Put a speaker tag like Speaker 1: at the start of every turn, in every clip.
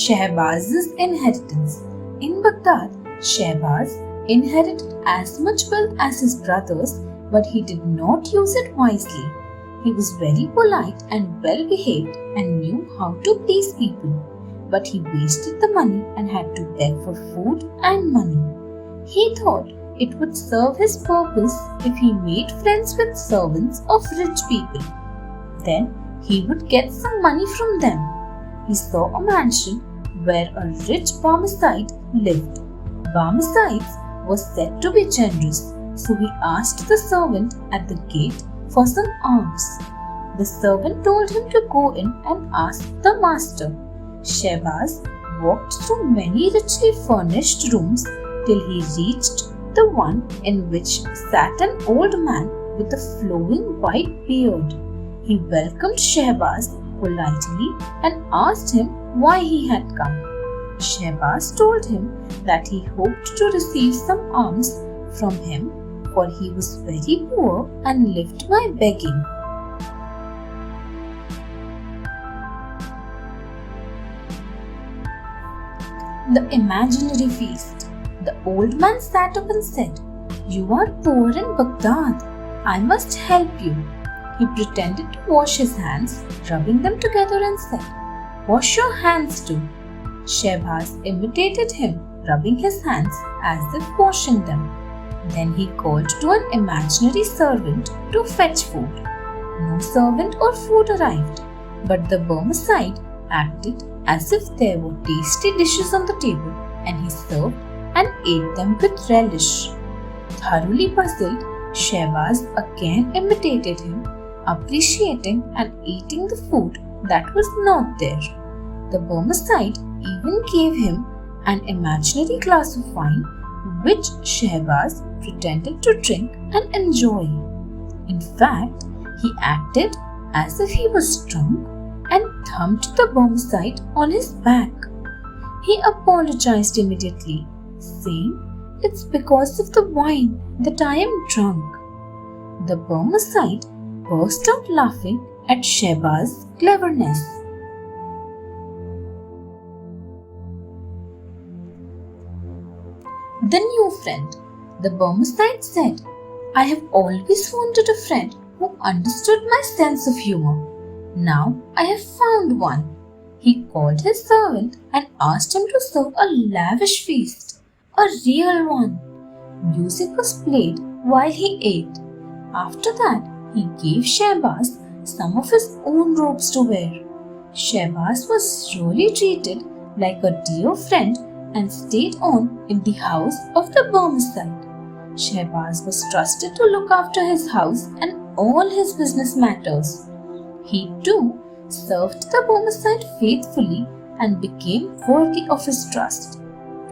Speaker 1: Shahbaz's inheritance. In Baghdad, Shahbaz inherited as much wealth as his brothers, but he did not use it wisely. He was very polite and well behaved and knew how to please people, but he wasted the money and had to beg for food and money. He thought it would serve his purpose if he made friends with servants of rich people. Then he would get some money from them. He saw a mansion where a rich Barmecide lived. Barmecides was said to be generous, so he asked the servant at the gate for some alms. The servant told him to go in and ask the master. Shahbaz walked through many richly furnished rooms till he reached the one in which sat an old man with a flowing white beard. He welcomed Shahbaz politely and asked him why he had come. Shahbaz told him that he hoped to receive some alms from him, for he was very poor and lived by begging. The imaginary feast. The old man sat up and said, "You are poor in Baghdad. I must help you." He pretended to wash his hands, rubbing them together, and said, "Wash your hands too." Shahbaz imitated him, rubbing his hands as if washing them. Then he called to an imaginary servant to fetch food. No servant or food arrived, but the Barmecide acted as if there were tasty dishes on the table, and he served and ate them with relish. Thoroughly puzzled, Shahbaz again imitated him, appreciating and eating the food that was not there. The Barmecide even gave him an imaginary glass of wine, which Shahbaz pretended to drink and enjoy. In fact, he acted as if he was drunk and thumped the Barmecide on his back. He apologized immediately, saying, "It's because of the wine that I am drunk." The Barmecide burst out laughing at Shahbaz's cleverness. The new friend. The Barmecide said, "I have always wanted a friend who understood my sense of humor. Now I have found one." He called his servant and asked him to serve a lavish feast, a real one. Music was played while he ate. After that, he gave Shahbaz some of his own robes to wear. Shahbaz was really treated like a dear friend and stayed on in the house of the Barmecide. Shahbaz was trusted to look after his house and all his business matters. He too served the Barmecide faithfully and became worthy of his trust.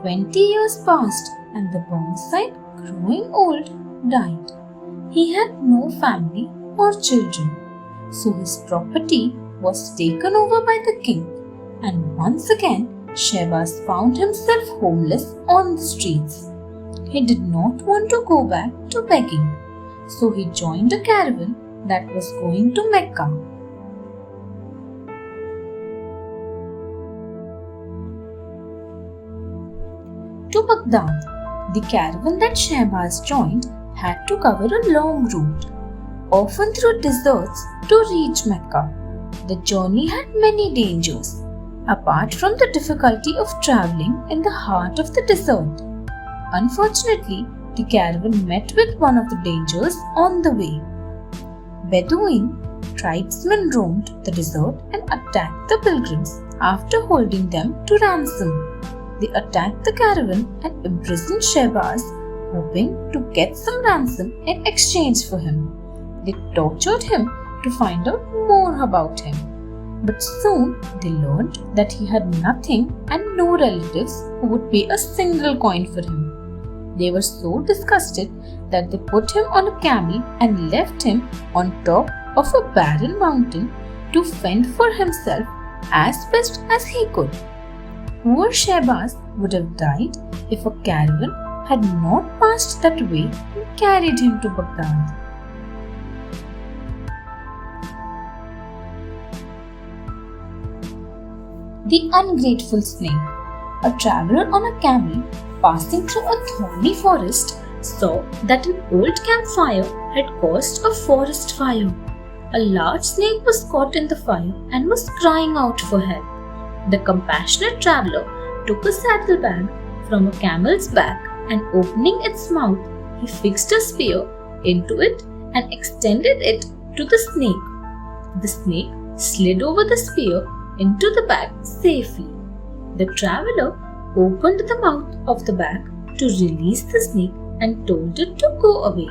Speaker 1: 20 years passed and the Barmecide, growing old, died. He had no family or children, so his property was taken over by the king, and once again Shahbaz found himself homeless on the streets. He did not want to go back to begging, so he joined a caravan that was going to Mecca. To Baghdad, the caravan that Shahbaz joined had to cover a long route, often through deserts, to reach Mecca. The journey had many dangers, apart from the difficulty of traveling in the heart of the desert. Unfortunately, the caravan met with one of the dangers on the way. Bedouin tribesmen roamed the desert and attacked the pilgrims after holding them to ransom. They attacked the caravan and imprisoned Shahbaz, hoping to get some ransom in exchange for him. They tortured him to find out more about him. But soon they learned that he had nothing and no relatives who would pay a single coin for him. They were so disgusted that they put him on a camel and left him on top of a barren mountain to fend for himself as best as he could. Poor Shahbaz would have died if a caravan had not passed that way and carried him to Baghdad. The ungrateful snake. A traveler on a camel passing through a thorny forest saw that an old campfire had caused a forest fire. A large snake was caught in the fire and was crying out for help. The compassionate traveler took a saddlebag from a camel's back and opening its mouth, he fixed a spear into it and extended it to the snake. The snake slid over the spear into the bag safely. The traveler opened the mouth of the bag to release the snake and told it to go away.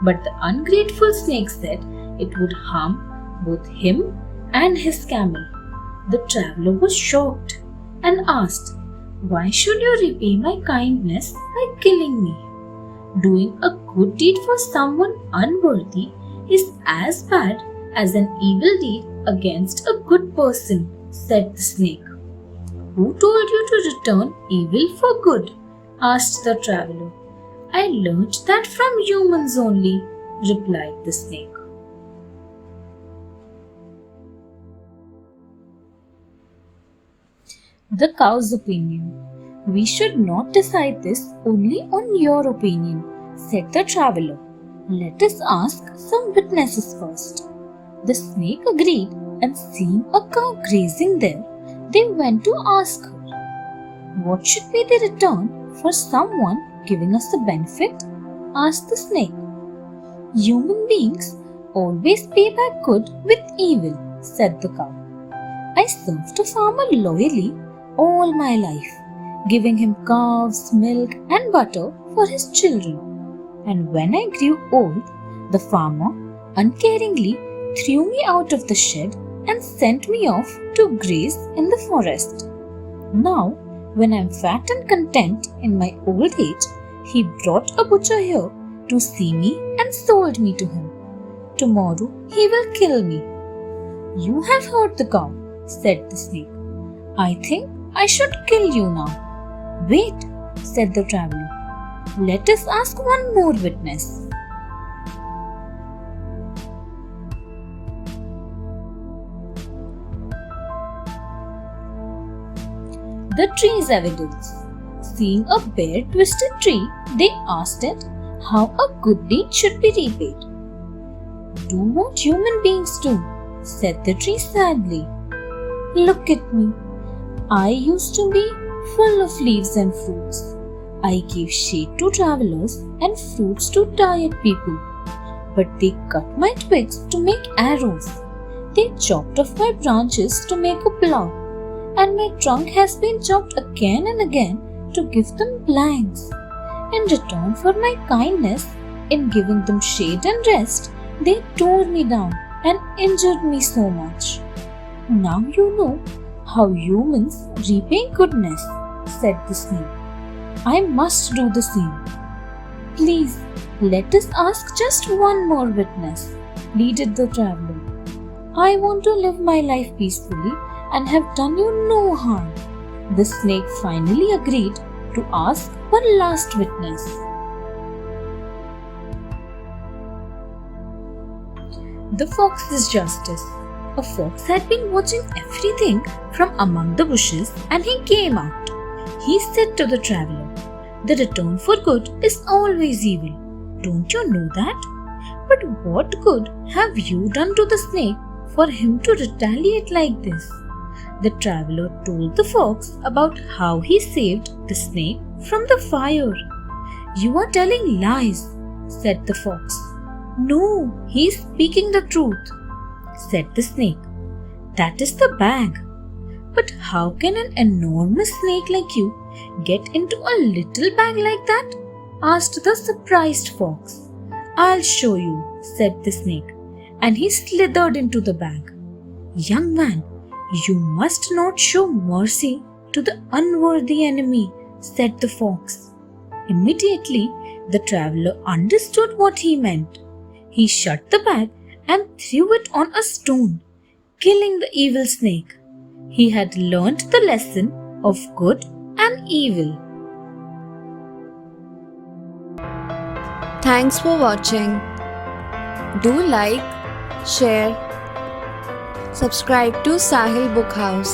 Speaker 1: But the ungrateful snake said it would harm both him and his camel. The traveler was shocked and asked, "Why should you repay my kindness by killing me? Doing a good deed for someone unworthy is as bad as an evil deed against a good person," said the snake. "Who told you to return evil for good?" asked the traveler. "I learnt that from humans only," replied the snake. The cow's opinion. "We should not decide this only on your opinion," said the traveler. "Let us ask some witnesses first." The snake agreed, and seeing a cow grazing there, they went to ask her, "What should be the return for someone giving us a benefit?" asked the snake. "Human beings always pay back good with evil," said the cow. "I served a farmer loyally all my life, giving him calves, milk, and butter for his children. And when I grew old, the farmer uncaringly threw me out of the shed and sent me off to graze in the forest. Now, when I am fat and content in my old age, he brought a butcher here to see me and sold me to him. Tomorrow he will kill me." "You have heard the cow," said the snake. "I think I should kill you now." "Wait," said the traveler. "Let us ask one more witness." The tree's evidence. Seeing a bare twisted tree, they asked it how a good deed should be repaid. "Do what human beings do," said the tree sadly. "Look at me. I used to be full of leaves and fruits. I gave shade to travelers and fruits to tired people. But they cut my twigs to make arrows. They chopped off my branches to make a plow. And my trunk has been chopped again and again to give them planks. In return for my kindness in giving them shade and rest, they tore me down and injured me so much. Now you know how humans repay goodness," said the snake. "I must do the same. Please, let us ask just one more witness," pleaded the traveler. "I want to live my life peacefully and have done you no harm." The snake finally agreed to ask one last witness. The fox's justice. A fox had been watching everything from among the bushes and he came out. He said to the traveler, "The return for good is always evil. Don't you know that? But what good have you done to the snake for him to retaliate like this?" The traveler told the fox about how he saved the snake from the fire. "You are telling lies," said the fox. "No, he is speaking the truth," said the snake. "That is the bag. But how can an enormous snake like you get into a little bag like that?" asked the surprised fox. "I'll show you," said the snake, and he slithered into the bag. "Young man, you must not show mercy to the unworthy enemy," said the fox. Immediately, the traveler understood what he meant. He shut the bag and threw it on a stone, killing the evil snake. He had learnt the lesson of good and evil.
Speaker 2: Thanks for watching. Do like, share, subscribe to Sahil Book House.